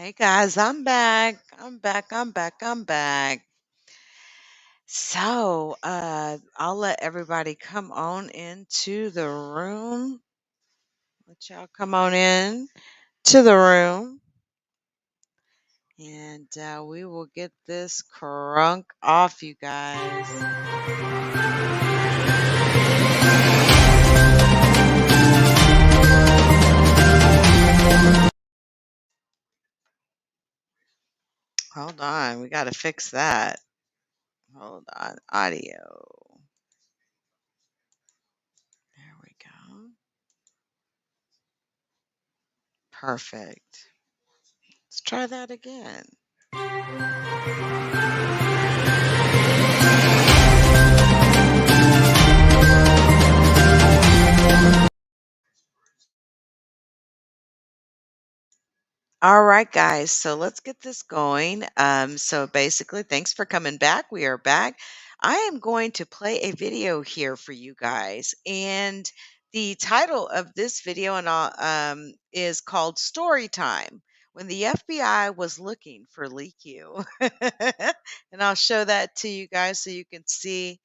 Hey guys, I'm back. I'm back. I'll let everybody come on into the room. Let y'all come on in to the room and we will get this crunk off, you guys. Hold on, we got to fix that. Hold on, audio. There we go. Perfect. Let's try that again. All right, guys. So let's get this going. So basically, thanks for coming back. We are back. I am going to play a video here for you guys, and the title of this video is called "Story Time." When the FBI was looking for LeakYou, and I'll show that to you guys so you can see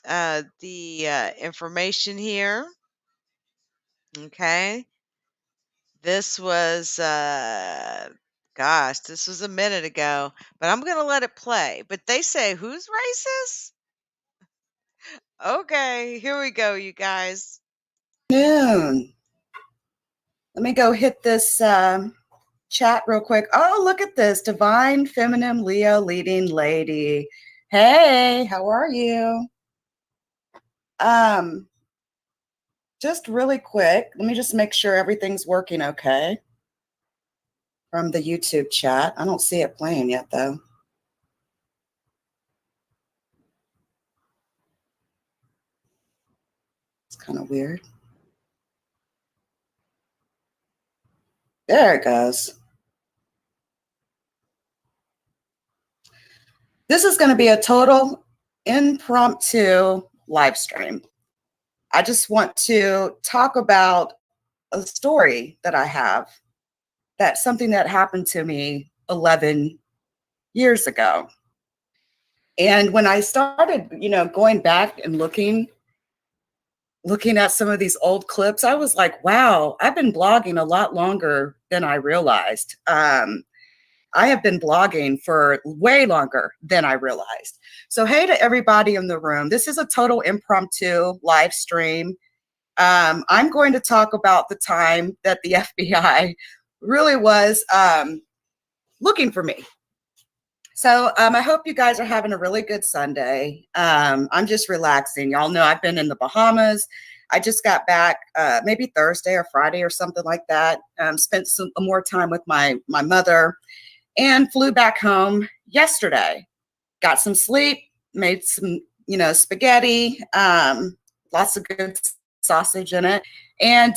the information here. Okay. This was, gosh, this was a minute ago, but I'm gonna let it play. But they say, who's racist? Okay, here we go, you guys. Noon. Let me go hit this chat real quick. Oh, look at this. Divine Feminine Leo Leading Lady. Hey, how are you? Just really quick, let me just make sure everything's working okay from the YouTube chat. I don't see it playing yet, though. It's kind of weird. There it goes. This is going to be a total impromptu live stream. I just want to talk about a story that I have. That's something that happened to me 11 years ago. And when I started, going back and looking at some of these old clips, I was like, wow, I've been blogging a lot longer than I realized. I have been blogging for way longer than I realized. So hey to everybody in the room. This is a total impromptu live stream. I'm going to talk about the time that the FBI really was looking for me. So I hope you guys are having a really good Sunday. I'm just relaxing. Y'all know I've been in the Bahamas. I just got back maybe Thursday or Friday or something like that. Spent some more time with my mother and flew back home yesterday. Got some sleep, made some, spaghetti, lots of good sausage in it, and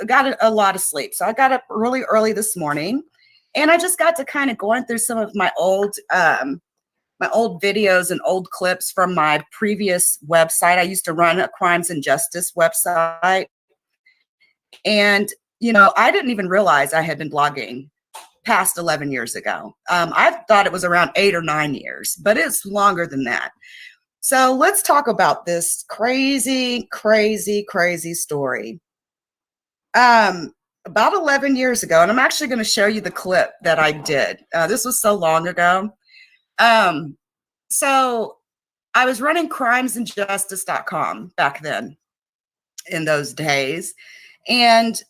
got a lot of sleep. So I got up really early this morning, and I just got to kind of going through some of my old videos and old clips from my previous website. I used to run a crimes and justice website, and I didn't even realize I had been blogging past 11 years ago. I thought it was around 8 or 9 years, but it's longer than that. So let's talk about this crazy, crazy, crazy story. About 11 years ago, and I'm actually going to show you the clip that I did. This was so long ago. So I was running crimesandjustice.com back then in those days. And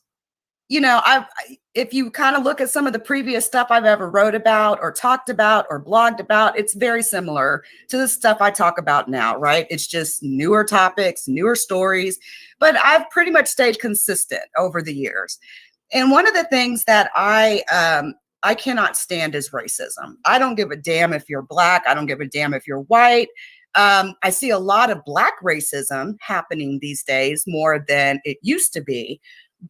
if you kind of look at some of the previous stuff I've ever wrote about or talked about or blogged about, it's very similar to the stuff I talk about now, right? It's just newer topics, newer stories, but I've pretty much stayed consistent over the years. And one of the things that I cannot stand is racism. I don't give a damn if you're Black. I don't give a damn if you're white. I see a lot of Black racism happening these days more than it used to be.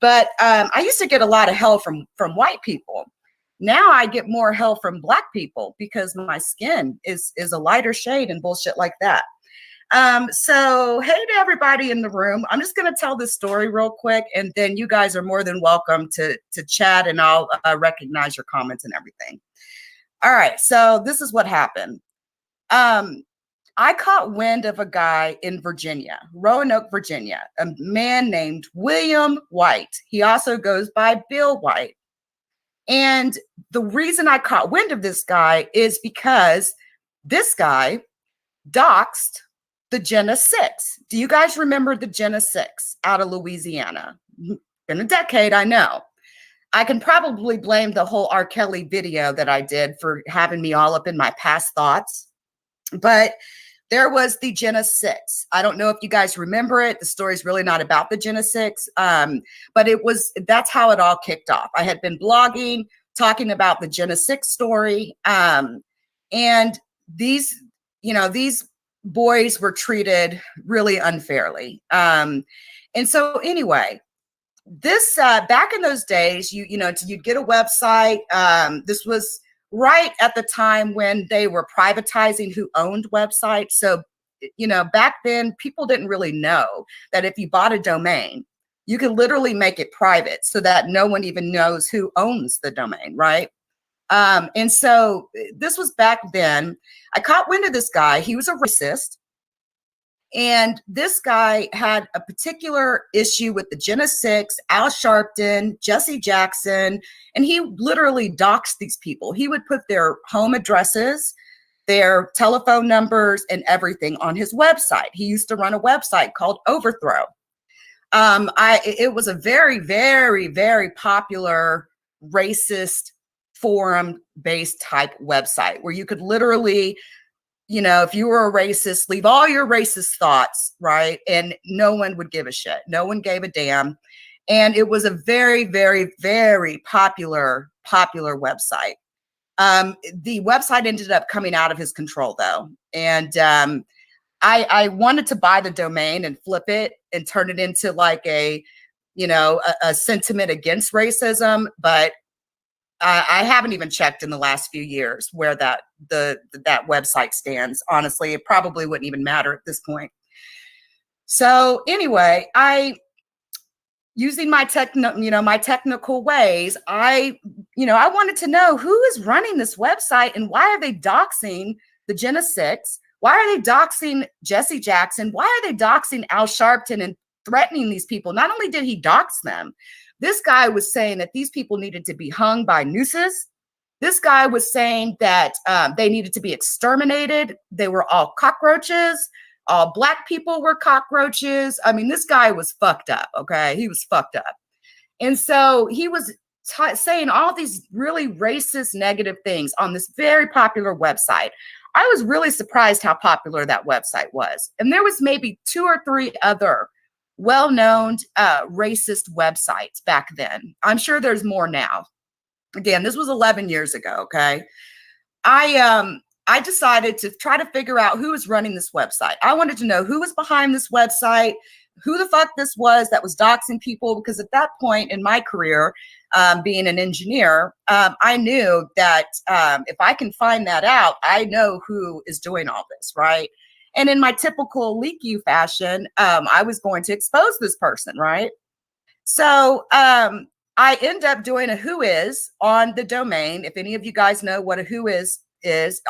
But I used to get a lot of hell from white people. Now I get more hell from Black people because my skin is a lighter shade and bullshit like that. So hey to everybody in the room. I'm just going to tell this story real quick, and then you guys are more than welcome to chat, and I'll recognize your comments and everything. All right, so this is what happened. I caught wind of a guy in Virginia, Roanoke, Virginia, a man named William White. He also goes by Bill White. And the reason I caught wind of this guy is because this guy doxed the Jenna Six. Do you guys remember the Jenna Six out of Louisiana? Been a decade, I know. I can probably blame the whole R. Kelly video that I did for having me all up in my past thoughts. But there was the Jenna Six. I don't know if you guys remember it. The story's really not about the Jenna Six, but that's how it all kicked off. I had been blogging, talking about the Jenna Six story, and these boys were treated really unfairly. And so anyway, this back in those days, you'd get a website. This was right at the time when they were privatizing who owned websites. So, back then people didn't really know that if you bought a domain, you could literally make it private so that no one even knows who owns the domain, right? And so this was back then. I caught wind of this guy. He was a racist. And this guy had a particular issue with the Jenna Six, Al Sharpton, Jesse Jackson, and he literally doxed these people. He would put their home addresses, their telephone numbers, and everything on his website. He used to run a website called Overthrow. It was a very, very, very popular racist forum-based type website where you could literally, if you were a racist, leave all your racist thoughts, right? And no one would give a shit. No one gave a damn. And it was a very, very, very popular website. The website ended up coming out of his control, though. And I wanted to buy the domain and flip it and turn it into like a sentiment against racism, but I haven't even checked in the last few years where that website stands. Honestly, it probably wouldn't even matter at this point. So anyway, using my technical ways, I wanted to know who is running this website and why are they doxing the Jenna Six? Why are they doxing Jesse Jackson? Why are they doxing Al Sharpton and threatening these people? Not only did he dox them, this guy was saying that these people needed to be hung by nooses. This guy was saying that they needed to be exterminated. They were all cockroaches. All Black people were cockroaches. I mean, this guy was fucked up, okay? He was fucked up. And so he was saying all these really racist, negative things on this very popular website. I was really surprised how popular that website was. And there was maybe 2 or 3 other well-known racist websites back then. I'm sure there's more now. Again, this was 11 years ago, okay? I decided to try to figure out who was running this website. I wanted to know who was behind this website, who the fuck this was that was doxing people, because at that point in my career, being an engineer, I knew that if I can find that out, I know who is doing all this, right? And in my typical LeakYou fashion, I was going to expose this person, right? So I end up doing a who is on the domain. If any of you guys know what a who is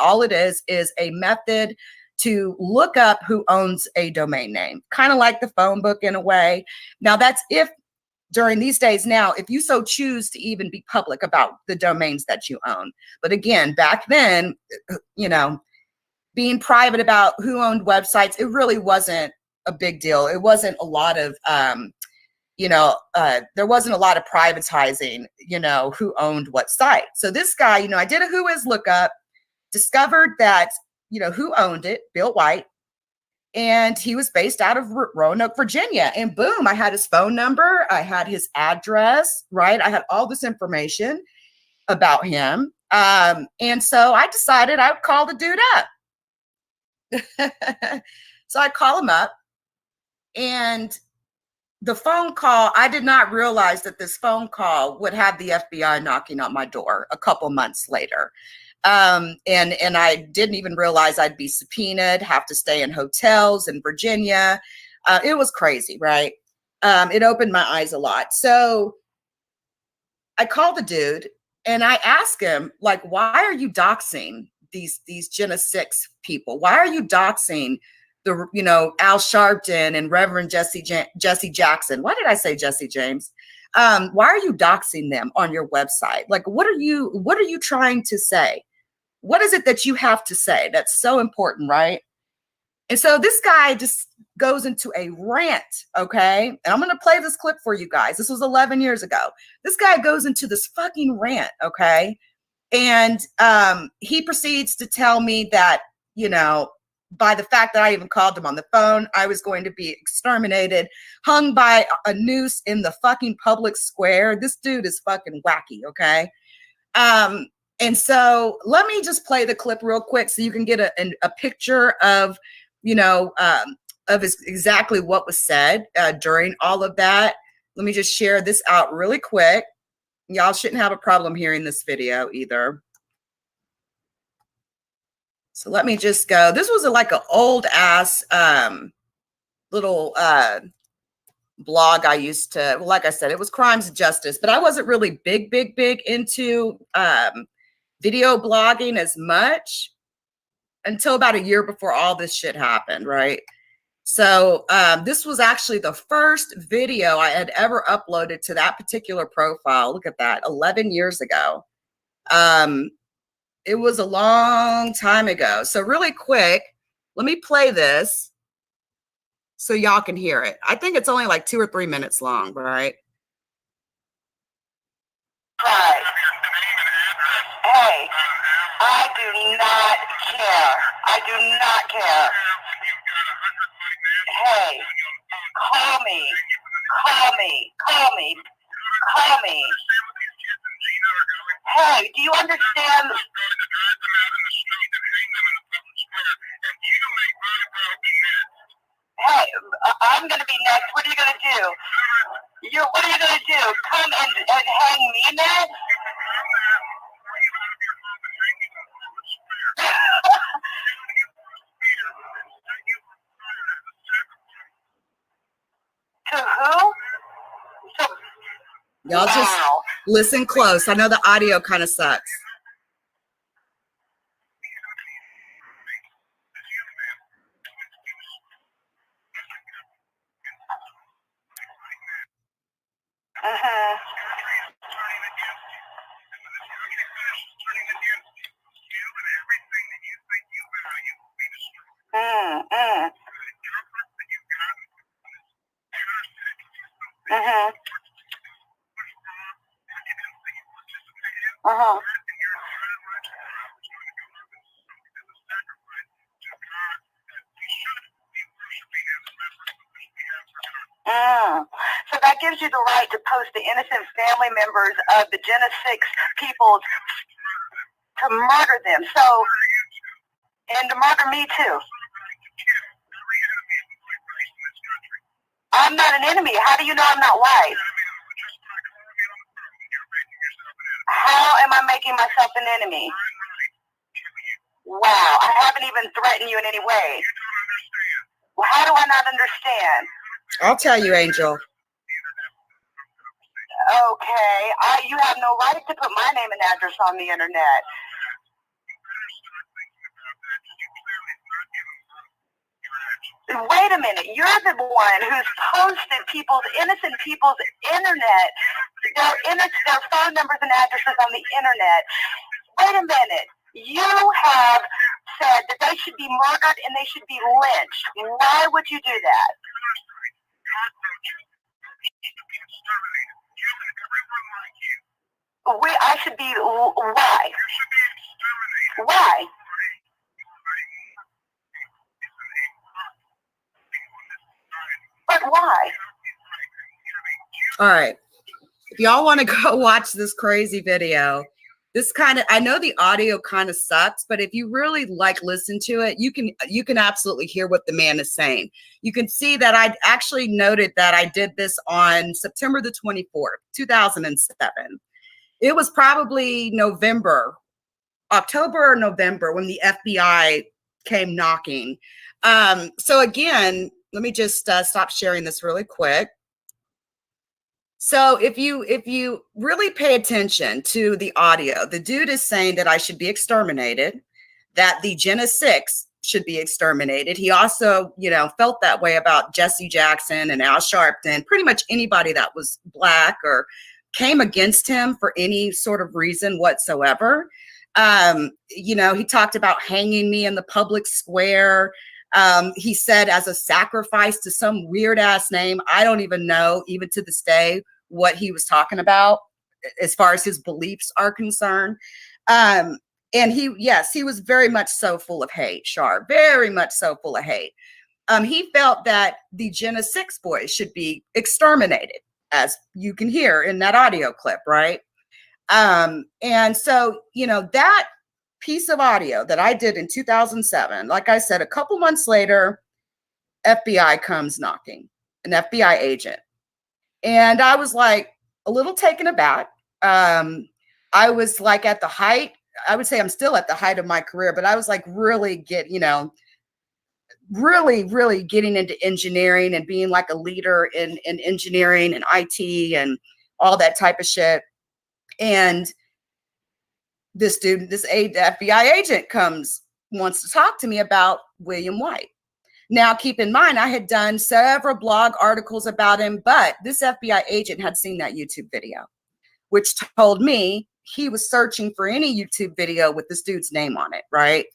all it is a method to look up who owns a domain name, kind of like the phone book in a way. Now that's if during these days now, if you so choose to even be public about the domains that you own. But again, back then, being private about who owned websites, it really wasn't a big deal. It wasn't a lot of, there wasn't a lot of privatizing, who owned what site. So this guy, I did a who is lookup, discovered that, who owned it, Bill White, and he was based out of Roanoke, Virginia. And boom, I had his phone number. I had his address, right? I had all this information about him. And so I decided I would call the dude up. So I call him up, and the phone call, I did not realize that this phone call would have the FBI knocking on my door a couple months later. And I didn't even realize I'd be subpoenaed, have to stay in hotels in Virginia. It was crazy, right? It opened my eyes a lot. So I called the dude and I asked him, like, why are you doxing these Jenna 6 people? Why are you doxing the, Al Sharpton and Reverend Jesse Jackson? Why did I say Jesse James? Why are you doxing them on your website? Like, what are you trying to say? What is it that you have to say that's so important, right? And so this guy just goes into a rant, okay? And I'm going to play this clip for you guys. This was 11 years ago. This guy goes into this fucking rant, okay? And he proceeds to tell me that, by the fact that I even called him on the phone, I was going to be exterminated, hung by a noose in the fucking public square. This dude is fucking wacky, okay? And so let me just play the clip real quick so you can get a picture of, exactly what was said during all of that. Let me just share this out really quick. Y'all shouldn't have a problem hearing this video either. So let me just go. This was like an old ass little blog I used to, well, like I said, it was Crimes of Justice, but I wasn't really big into video blogging as much until about a year before all this shit happened, right? So this was actually the first video I had ever uploaded to that particular profile. Look at that, 11 years ago. It was a long time ago. So really quick, let me play this so y'all can hear it. I think it's only like 2 or 3 minutes long, right? Right. Hey, I do not care. I do not care. Hey, call me. Call me. Call me. Call me. Hey, do you understand? Hey, I'm going to be next. What are you going to do? What are you going to do? Come and hang me next? To who? Y'all just listen close. I know the audio kind of sucks. So that gives you the right to post the innocent family members of the Jenna 6 people to murder them. So, and to murder me too. I'm not an enemy. How do you know I'm not white? How am I making myself an enemy? Wow, I haven't even threatened you in any way. Well, how do I not understand? I'll tell you, Angel. Okay, you have no right to put my name and address on the internet. Wait a minute, you're the one who's posted innocent people's internet, their phone numbers and addresses on the internet. Wait a minute, you have said that they should be murdered and they should be lynched. Why would you do that? I should be, why? Why? But why? All right. If y'all want to go watch this crazy video, I know the audio kind of sucks, but if you really listen to it, you can absolutely hear what the man is saying. You can see that I actually noted that I did this on September the 24th, 2007. It was probably November, October or November when the FBI came knocking. So again, let me just stop sharing this really quick. So if you really pay attention to the audio, the dude is saying that I should be exterminated, that the Jenna 6 should be exterminated. He also, felt that way about Jesse Jackson and Al Sharpton, pretty much anybody that was Black or came against him for any sort of reason whatsoever. He talked about hanging me in the public square. He said as a sacrifice to some weird ass name. I don't even know, even to this day, what he was talking about as far as his beliefs are concerned. And he was very much so full of hate, Char, very much so full of hate. He felt that the Jenna 6 boys should be exterminated, as you can hear in that audio clip, right? And so, that piece of audio that I did in 2007, like I said, a couple months later, FBI comes knocking, an FBI agent. And I was like a little taken aback. I was like at the height, I would say I'm still at the height of my career, but I was like really really getting into engineering and being like a leader in engineering and IT and all that type of shit. And this dude, this FBI agent wants to talk to me about William White. Now, keep in mind, I had done several blog articles about him, but this FBI agent had seen that YouTube video, which told me he was searching for any YouTube video with this dude's name on it, right?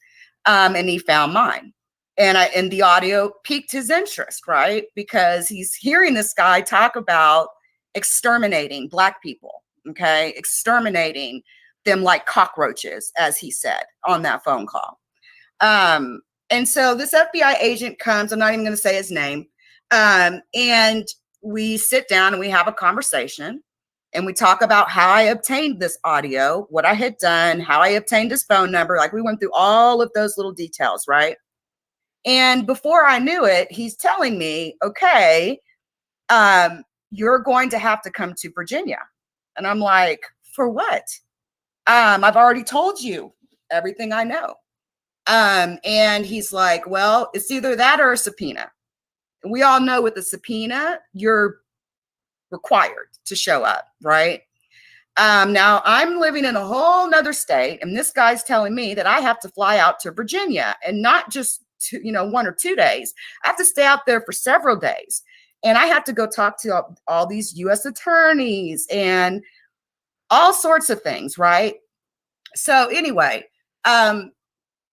And he found mine. And the audio piqued his interest, right? Because he's hearing this guy talk about exterminating Black people, okay? Exterminating them like cockroaches, as he said on that phone call. And so this FBI agent comes, I'm not even going to say his name. And we sit down and we have a conversation and we talk about how I obtained this audio, what I had done, how I obtained his phone number. Like we went through all of those little details, right? And before I knew it, he's telling me, okay, you're going to have to come to Virginia. And I'm like, for what? I've already told you everything I know. And he's like, well, it's either that or a subpoena. We all know with a subpoena, you're required to show up, right? Now I'm living in a whole nother state, and this guy's telling me that I have to fly out to Virginia, and not just 1 or 2 days. I have to stay out there for several days, and I have to go talk to all these U.S. attorneys and all sorts of things, right? So anyway,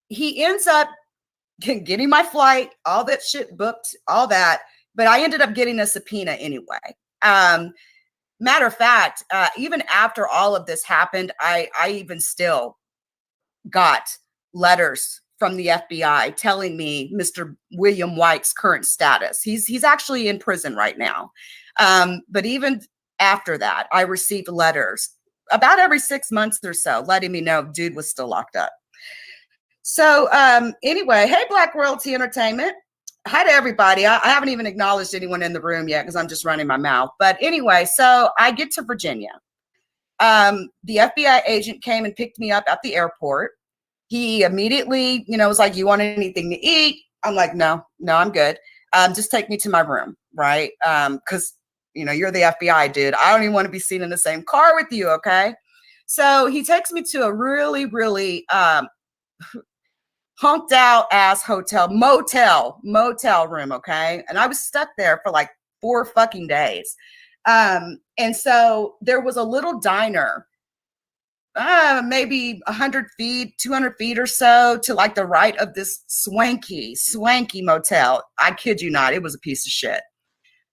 he ends up getting my flight, all that shit booked, all that, but I ended up getting a subpoena anyway. Matter of fact, even after all of this happened, I even still got letters from the FBI telling me Mr. William White's current status. He's actually in prison right now. But even after that, I received letters about every 6 months or so letting me know dude was still locked up. So anyway, hey, Black Royalty Entertainment. Hi to everybody. I haven't even acknowledged anyone in the room yet because I'm just running my mouth. But anyway, so I get to Virginia. The FBI agent came and picked me up at the airport. He immediately, was like, you want anything to eat? I'm like, no, I'm good. Just take me to my room, right? Because, you're the FBI, dude. I don't even want to be seen in the same car with you, okay? So he takes me to a really, really honked out ass motel room, okay? And I was stuck there for like 4 fucking days. And so there was a little diner, maybe 100 feet, 200 feet or so to like the right of this swanky motel. I kid you not, it was a piece of shit.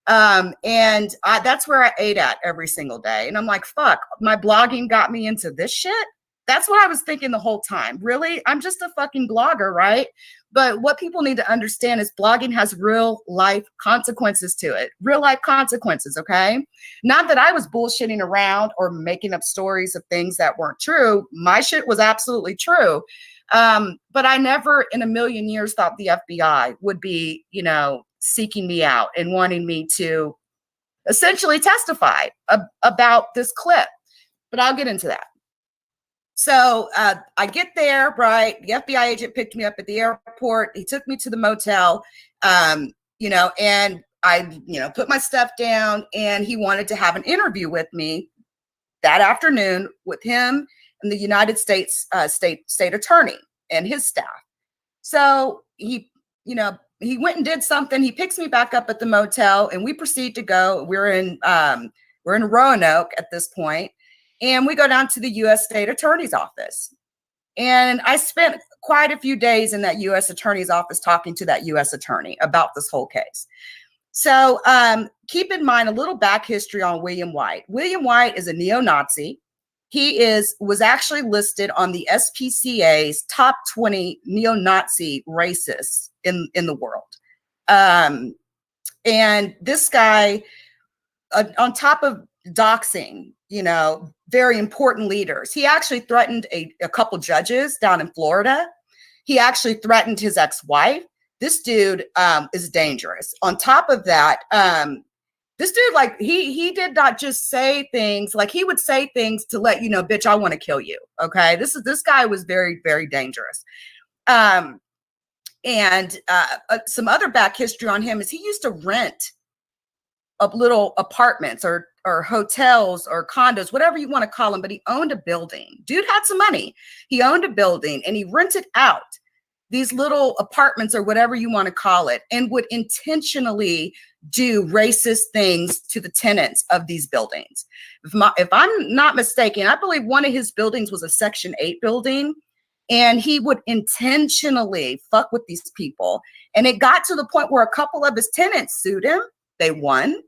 And that's where I ate at every single day. And I'm like, fuck, my blogging got me into this shit. That's what I was thinking the whole time. Really? I'm just a fucking blogger, right? But what people need to understand is blogging has real life consequences to it. Real life consequences, okay? Not that I was bullshitting around or making up stories of things that weren't true. My shit was absolutely true. But I never in a million years thought the FBI would be, seeking me out and wanting me to essentially testify about this clip. But I'll get into that. So I get there, right? The FBI agent picked me up at the airport. He took me to the motel, you know, and I, you know, put my stuff down, and he wanted to have an interview with me that afternoon with him and the United States state attorney and his staff. So he, you know, he went and did something. He picks me back up at the motel, and we proceed to go. We're in Roanoke at this point, and we go down to the U.S. State Attorney's office. And I spent quite a few days in that U.S. Attorney's office talking to that U.S. attorney about this whole case. So keep in mind a little back history on William White. William White is a neo-Nazi. He was actually listed on the SPCA's top 20 neo-Nazi racists in the world. And this guy, on top of doxing, you know, very important leaders, he actually threatened a couple judges down in Florida. He actually threatened his ex-wife. This dude is dangerous. On top of that, this dude, like, he did not just say things, like, he would say things to let you know, bitch, I want to kill you. Okay. This guy was very, very dangerous. And some other back history on him is he used to rent up little apartments or hotels or condos, whatever you want to call them, but he owned a building. Dude had some money. He owned a building, and he rented out these little apartments or whatever you want to call it, and would intentionally do racist things to the tenants of these buildings. If I'm not mistaken, I believe one of his buildings was a Section 8 building, and he would intentionally fuck with these people. And it got to the point where a couple of his tenants sued him. They won.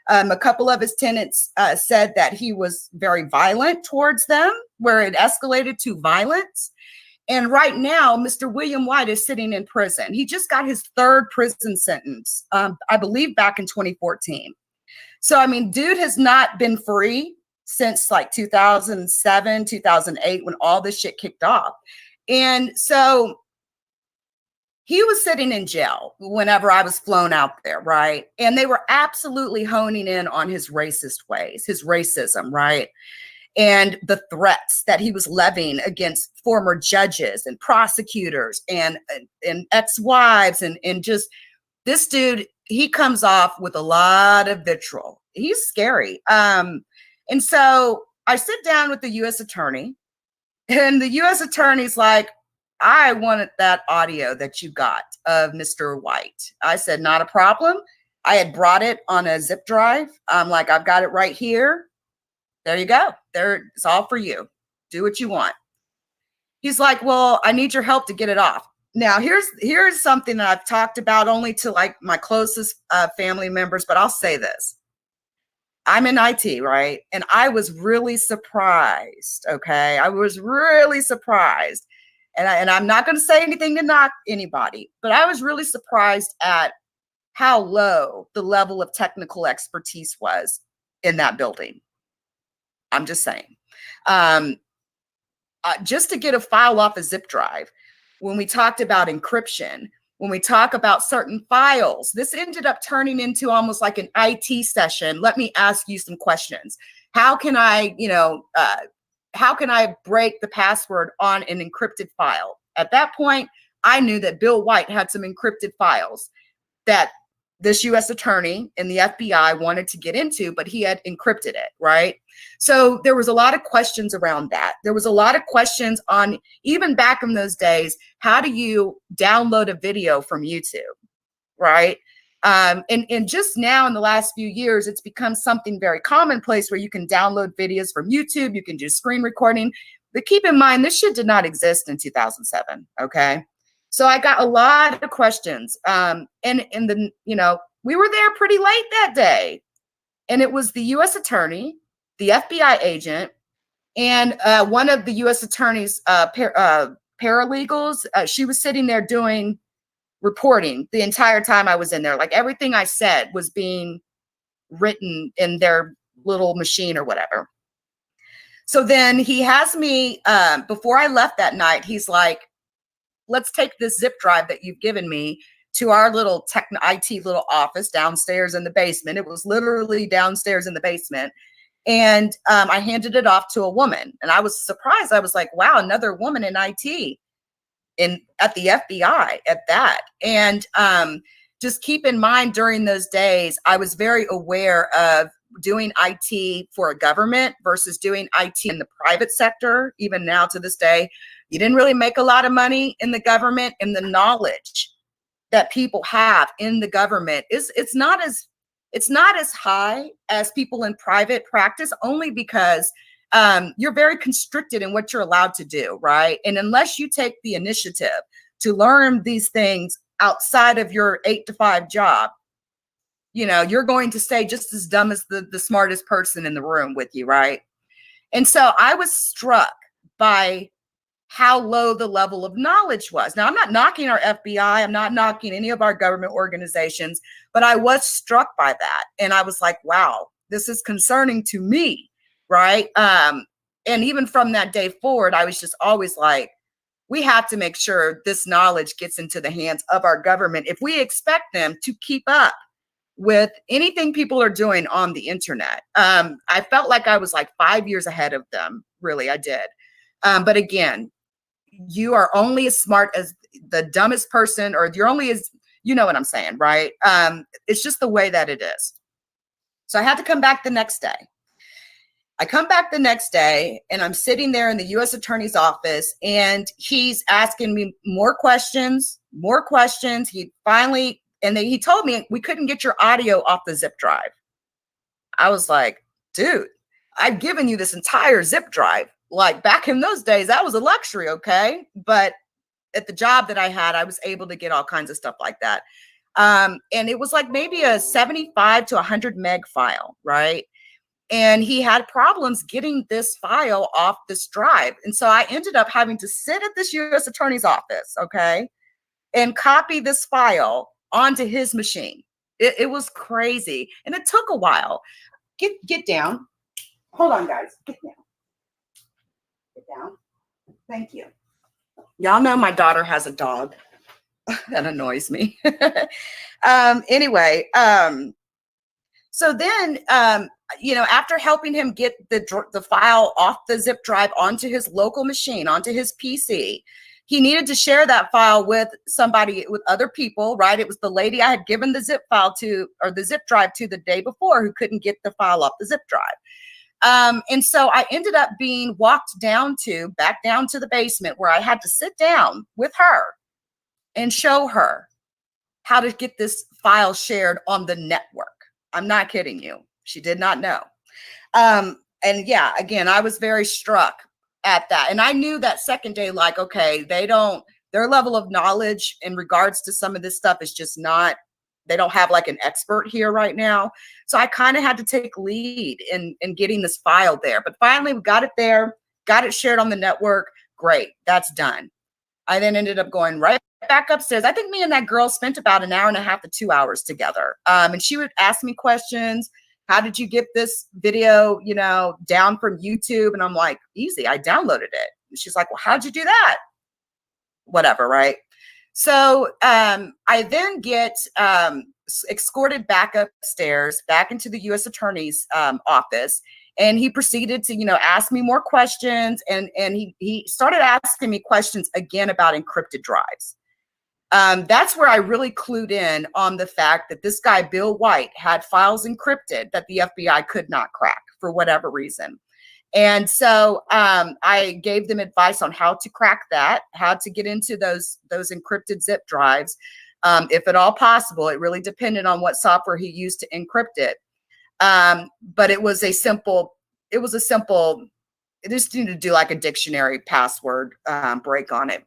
A couple of his tenants said that he was very violent towards them, where it escalated to violence. And right now, Mr. William White is sitting in prison. He just got his third prison sentence, I believe back in 2014. So, I mean, dude has not been free since like 2007, 2008, when all this shit kicked off. And so he was sitting in jail whenever I was flown out there, right? And they were absolutely honing in on his racist ways, his racism, right? And the threats that he was levying against former judges and prosecutors and ex-wives, and just this dude, he comes off with a lot of vitriol. He's scary. And so I sit down with the U.S. attorney, and the U.S. attorney's like, I wanted that audio that you got of Mr. White. I said, not a problem. I had brought it on a zip drive. I'm like, I've got it right here. There you go. There, it's all for you. Do what you want. He's like, well, I need your help to get it off. Now, here's something that I've talked about only to like my closest family members, but I'll say this. I'm in IT, right? And I was really surprised, okay? I was really surprised. And I'm not going to say anything to knock anybody, but I was really surprised at how low the level of technical expertise was in that building. I'm just saying. Just to get a file off a zip drive, when we talked about encryption, when we talk about certain files, this ended up turning into almost like an IT session. Let me ask you some questions. How can I, how can I break the password on an encrypted file? At that point, I knew that Bill White had some encrypted files that this U.S. attorney and the FBI wanted to get into, but he had encrypted it, right? So there was a lot of questions around that. There was a lot of questions on, even back in those days, how do you download a video from YouTube, right? And just now in the last few years, it's become something very commonplace where you can download videos from YouTube, you can do screen recording. But keep in mind, this shit did not exist in 2007, okay? So I got a lot of questions. And we were there pretty late that day. And it was the U.S. attorney, the FBI agent, and one of the U.S. attorney's paralegals. She was sitting there doing reporting the entire time I was in there. Like everything I said was being written in their little machine or whatever. So then he has me, before I left that night, he's like, let's take this zip drive that you've given me to our little IT little office downstairs in the basement. It was literally downstairs in the basement. And I handed it off to a woman, and I was surprised. I was like, wow, another woman in IT at the FBI at that. And just keep in mind, during those days, I was very aware of doing IT for a government versus doing IT in the private sector. Even now to this day, you didn't really make a lot of money in the government, and the knowledge that people have in the government it's not as high as people in private practice, only because you're very constricted in what you're allowed to do, right? And unless you take the initiative to learn these things outside of your 8-to-5 job, you're going to stay just as dumb as the smartest person in the room with you, right? And so I was struck by how low the level of knowledge was. Now, I'm not knocking our FBI, I'm not knocking any of our government organizations, but I was struck by that. And I was like, wow, this is concerning to me, right? And even from that day forward, I was just always like, we have to make sure this knowledge gets into the hands of our government if we expect them to keep up with anything people are doing on the internet. I felt like I was like 5 years ahead of them. Really, I did. But again, you are only as smart as the dumbest person, or you're only as, you know what I'm saying, right? It's just the way that it is. So I had to come back the next day. I come back the next day, and I'm sitting there in the U.S. Attorney's office, and he's asking me more questions. He finally, and he told me we couldn't get your audio off the zip drive. I was like, dude, I've given you this entire zip drive. Like back in those days, that was a luxury, okay? But at the job that I had, I was able to get all kinds of stuff like that. And it was like maybe a 75 to 100 meg file, right? And he had problems getting this file off this drive. And so I ended up having to sit at this U.S. Attorney's office, okay, and copy this file onto his machine. It was crazy. And it took a while. Get down. Hold on, guys. Get down. Get down. Thank you. Y'all know my daughter has a dog. That annoys me. Anyway, so then, after helping him get the file off the zip drive onto his local machine, onto his PC, he needed to share that file with somebody, with other people, right? It was the lady I had given the zip file to, or the zip drive to, the day before, who couldn't get the file off the zip drive. And so I ended up being walked back down to the basement, where I had to sit down with her and show her how to get this file shared on the network. I'm not kidding you. She did not know. And yeah, again, I was very struck at that. And I knew that second day, like, okay, their level of knowledge in regards to some of this stuff is just not, they don't have like an expert here right now. So I kind of had to take lead in getting this file there. But finally, we got it there, got it shared on the network. Great, that's done. I then ended up going right back upstairs. I think me and that girl spent about an hour and a half to 2 hours together. And she would ask me questions. How did you get this video, down from YouTube? And I'm like, easy, I downloaded it. And she's like, well, how'd you do that? Whatever, right? So I then get escorted back upstairs, back into the U.S. Attorney's office. And he proceeded to, ask me more questions. And he started asking me questions again about encrypted drives. That's where I really clued in on the fact that this guy, Bill White, had files encrypted that the FBI could not crack for whatever reason. And so I gave them advice on how to crack that, how to get into those encrypted zip drives, if at all possible. It really depended on what software he used to encrypt it. But it was a simple, it just needed to do like a dictionary password break on it.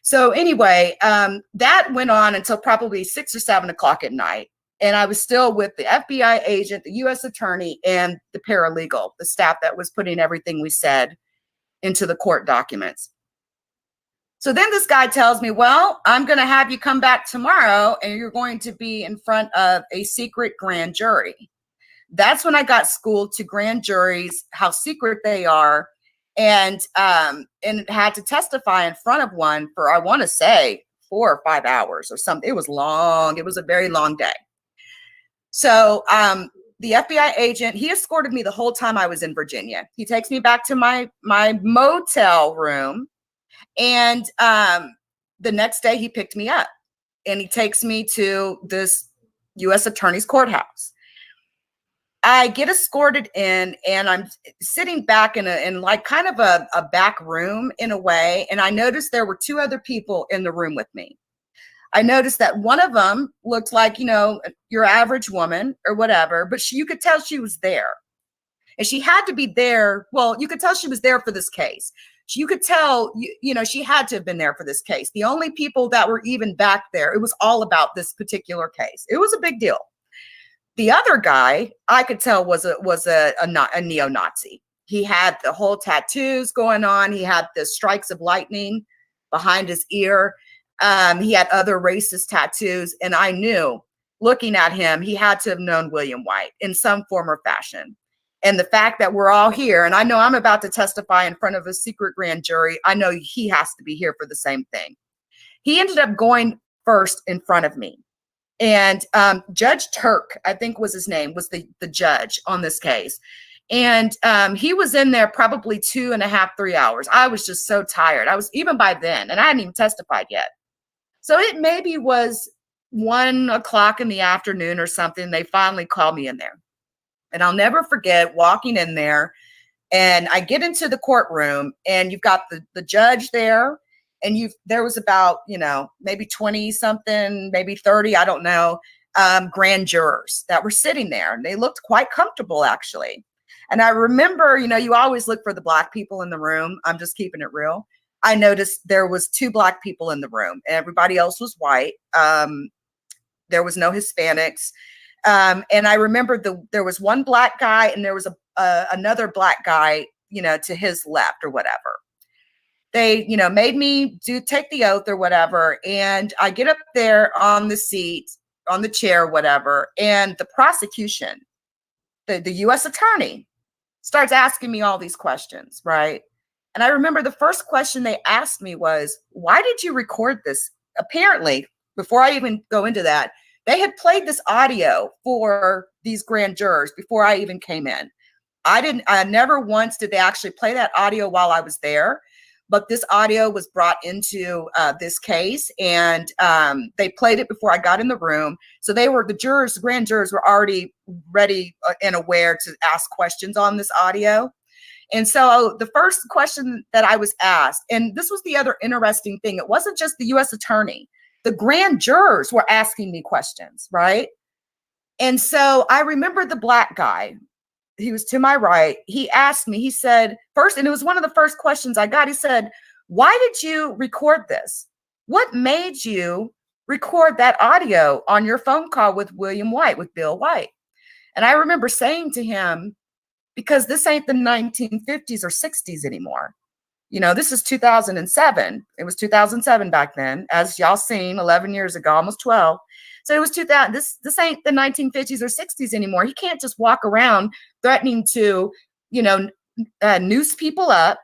So anyway, that went on until probably 6 or 7 o'clock at night. And I was still with the FBI agent, the U.S. attorney, and the paralegal, the staff that was putting everything we said into the court documents. So then this guy tells me, well, I'm going to have you come back tomorrow, and you're going to be in front of a secret grand jury. That's when I got schooled to grand juries, how secret they are, and had to testify in front of one for, I want to say, 4 or 5 hours or something. It was long. It was a very long day. So the FBI agent, he escorted me the whole time I was in Virginia. He takes me back to my motel room. And the next day he picked me up and he takes me to this U.S. Attorney's courthouse. I get escorted in and I'm sitting back in like kind of a back room in a way. And I noticed there were two other people in the room with me. I noticed that one of them looked like, you know, your average woman or whatever, but you could tell she was there. And she had to be there. Well, you could tell she was there for this case. You could tell, you know, she had to have been there for this case. The only people that were even back there, it was all about this particular case. It was a big deal. The other guy, I could tell was a neo-Nazi. He had the whole tattoos going on. He had the strikes of lightning behind his ear. He had other racist tattoos. And I knew, looking at him, he had to have known William White in some form or fashion. And the fact that we're all here, and I know I'm about to testify in front of a secret grand jury, I know he has to be here for the same thing. He ended up going first in front of me. And Judge Turk, I think was his name, was the judge on this case. And he was in there probably 2.5, 3 hours. I was just so tired. I was, even by then, and I hadn't even testified yet. So it maybe was 1 o'clock in the afternoon or something. They finally called me in there. And I'll never forget walking in there, and I get into the courtroom and you've got the judge there, and there was about, you know, maybe 20 something, maybe 30, I don't know, grand jurors that were sitting there, and they looked quite comfortable actually. And I remember, you know, you always look for the Black people in the room. I'm just keeping it real. I noticed there was 2 Black people in the room. Everybody else was white. There was no Hispanics. And I remember there was one Black guy and there was another Black guy, you know, to his left or whatever. They, you know, made me take the oath or whatever. And I get up there on the seat, on the chair, whatever. And the prosecution, the U.S. attorney, starts asking me all these questions, right? And I remember the first question they asked me was, why did you record this? Apparently, before I even go into that, they had played this audio for these grand jurors before I even came in. I never once did they actually play that audio while I was there, but this audio was brought into this case, and they played it before I got in the room. So the grand jurors were already ready and aware to ask questions on this audio. And so the first question that I was asked, and this was the other interesting thing, it wasn't just the U.S. attorney. The grand jurors were asking me questions, right? And so I remember the Black guy, he was to my right. He asked me, he said, first, and it was one of the first questions I got, he said, why did you record this? What made you record that audio on your phone call with William White, with Bill White? And I remember saying to him, because this ain't the 1950s or 60s anymore. You know, this is 2007. It was 2007 back then, as y'all seen 11 years ago, almost 12. So it was 2000. This ain't the 1950s or 60s anymore. He can't just walk around threatening to, you know, noose people up.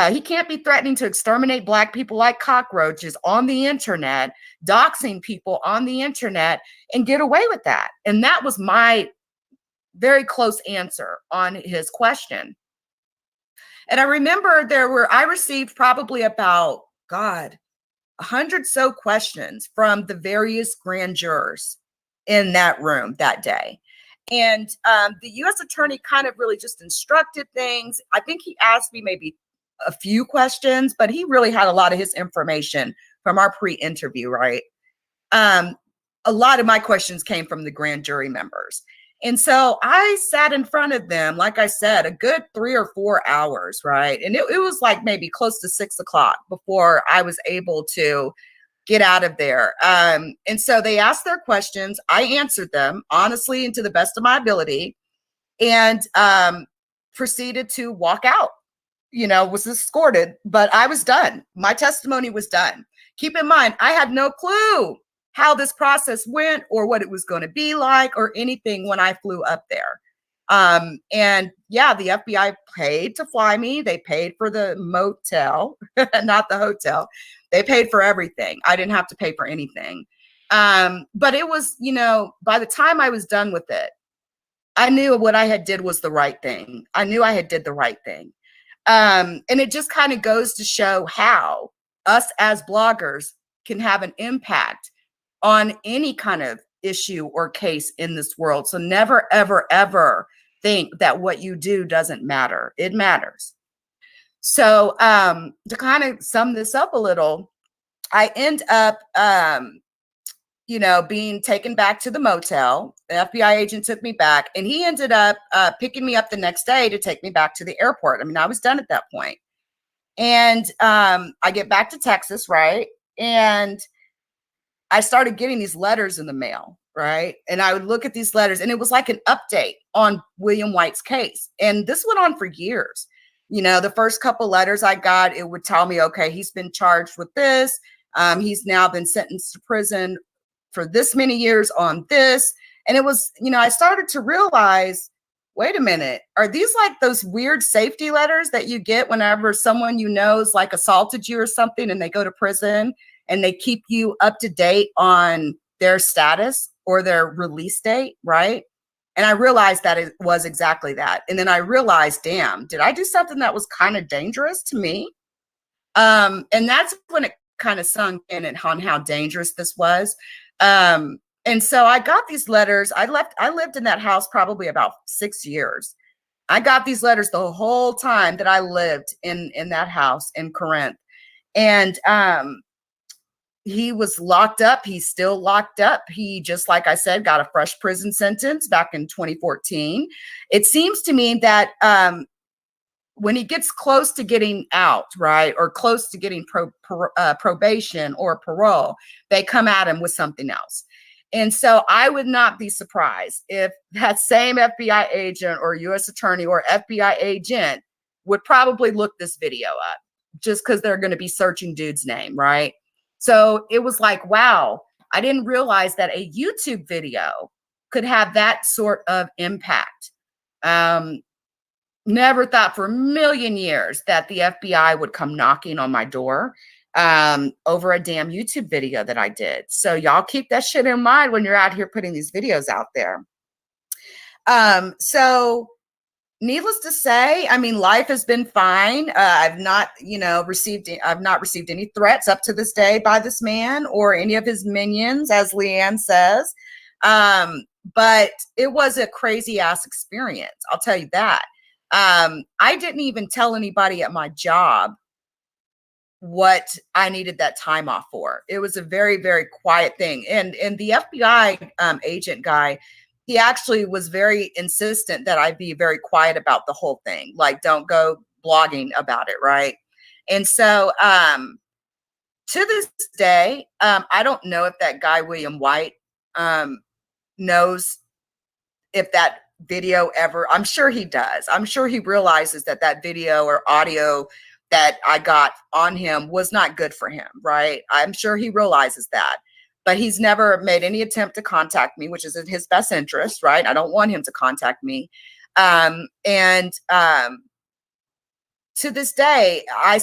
He can't be threatening to exterminate Black people like cockroaches on the internet, doxing people on the internet, and get away with that. And that was my very close answer on his question. And I remember I received probably about, 100 so questions from the various grand jurors in that room that day. And the U.S. attorney kind of really just instructed things. I think he asked me maybe a few questions, but he really had a lot of his information from our pre-interview, right? A lot of my questions came from the grand jury members. And so I sat in front of them, like I said, a good 3 or 4 hours, right? And it was like maybe close to 6 o'clock before I was able to get out of there. And so they asked their questions. I answered them honestly and to the best of my ability, and proceeded to walk out. You know, was escorted, but I was done. My testimony was done. Keep in mind, I had no clue how this process went or what it was going to be like or anything when I flew up there. And yeah, the FBI paid to fly me. They paid for the motel, not the hotel. They paid for everything. I didn't have to pay for anything. But it was, you know, by the time I was done with it, I knew what I had did was the right thing. I knew I had did the right thing. And it just kind of goes to show how us as bloggers can have an impact on any kind of issue or case in this world. So never, ever, ever think that what you do doesn't matter. It matters. So to kind of sum this up a little, I end up, you know, being taken back to the motel. The FBI agent took me back, and he ended up picking me up the next day to take me back to the airport. I mean, I was done at that point. And I get back to Texas, right? And I started getting these letters in the mail, right? And I would look at these letters, and it was like an update on William White's case. And this went on for years. You know, the first couple letters I got, it would tell me, okay, he's been charged with this. He's now been sentenced to prison for this many years on this. And it was, you know, I started to realize, wait a minute, are these like those weird safety letters that you get whenever someone you know is like assaulted you or something and they go to prison and they keep you up to date on their status or their release date, right? And I realized that it was exactly that. And then I realized, damn, did I do something that was kind of dangerous to me? And that's when it kind of sunk in on how dangerous this was. And so I got these letters. I lived in that house probably about 6 years. I got these letters the whole time that I lived in that house in Corinth. And he was locked up. He's still locked up. He, just like I said, got a fresh prison sentence back in 2014. It seems to me that when he gets close to getting out, right, or close to getting probation or parole, they come at him with something else. And so I would not be surprised if that same FBI agent or U.S. attorney or FBI agent would probably look this video up just because they're going to be searching dude's name, right? So it was like, wow, I didn't realize that a YouTube video could have that sort of impact. Never thought for a million years that the FBI would come knocking on my door over a damn YouTube video that I did. So y'all keep that shit in mind when you're out here putting these videos out there. So needless to say, I mean, life has been fine. I've not received any threats up to this day by this man or any of his minions, as Leanne says. But it was a crazy ass experience. I'll tell you that. I didn't even tell anybody at my job what I needed that time off for. It was a very, very quiet thing. And the FBI agent guy, he actually was very insistent that I be very quiet about the whole thing. Like, don't go blogging about it, right? And so to this day, I don't know if that guy, William White, knows if that video ever, I'm sure he does. I'm sure he realizes that that video or audio that I got on him was not good for him, right? I'm sure he realizes that, but he's never made any attempt to contact me, which is in his best interest, right? I don't want him to contact me. To this day, I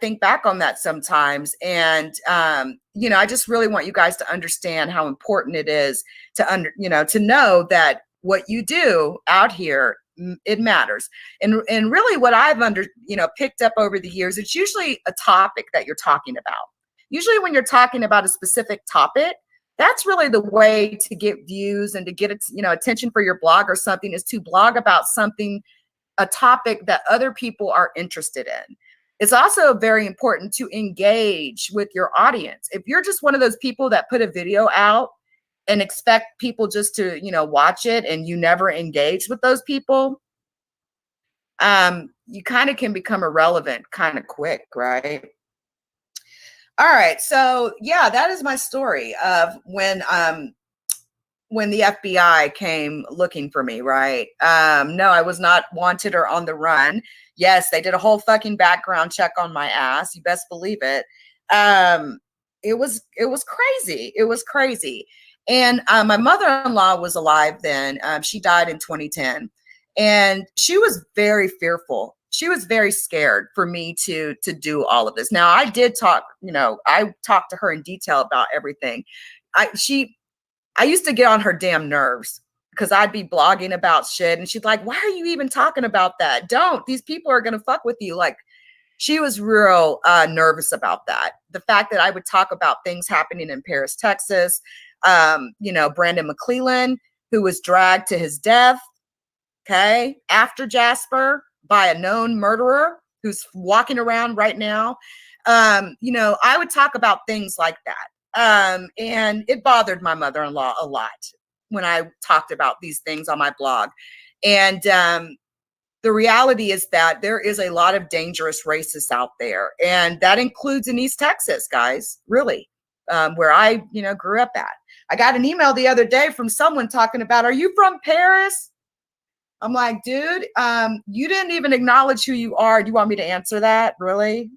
think back on that sometimes. And, I just really want you guys to understand how important it is to know that what you do out here, it matters. And really what I've picked up over the years, it's usually a topic that you're talking about. Usually when you're talking about a specific topic, that's really the way to get views and to get attention for your blog or something, is to blog about something, a topic that other people are interested in. It's also very important to engage with your audience. If you're just one of those people that put a video out and expect people just to, watch it and you never engage with those people, you kind of can become irrelevant kind of quick, right? All right. So yeah, that is my story of when the FBI came looking for me, right? No, I was not wanted or on the run. Yes, they did a whole fucking background check on my ass. You best believe it. It was crazy. It was crazy. And my mother-in-law was alive then. She died in 2010. And she was very fearful. She was very scared for me to do all of this. Now, I did talk, I talked to her in detail about everything. I used to get on her damn nerves because I'd be blogging about shit. And she'd like, why are you even talking about that? Don't. These people are going to fuck with you. Like, she was real nervous about that. The fact that I would talk about things happening in Paris, Texas, you know, Brandon McClellan, who was dragged to his death, okay, after Jasper by a known murderer who's walking around right now. You know, I would talk about things like that. And it bothered my mother-in-law a lot when I talked about these things on my blog. And the reality is that there is a lot of dangerous racists out there. And that includes in East Texas, guys, really, where I, you know, grew up at. I got an email the other day from someone talking about, are you from Paris? I'm like, dude, you didn't even acknowledge who you are. Do you want me to answer that? Really?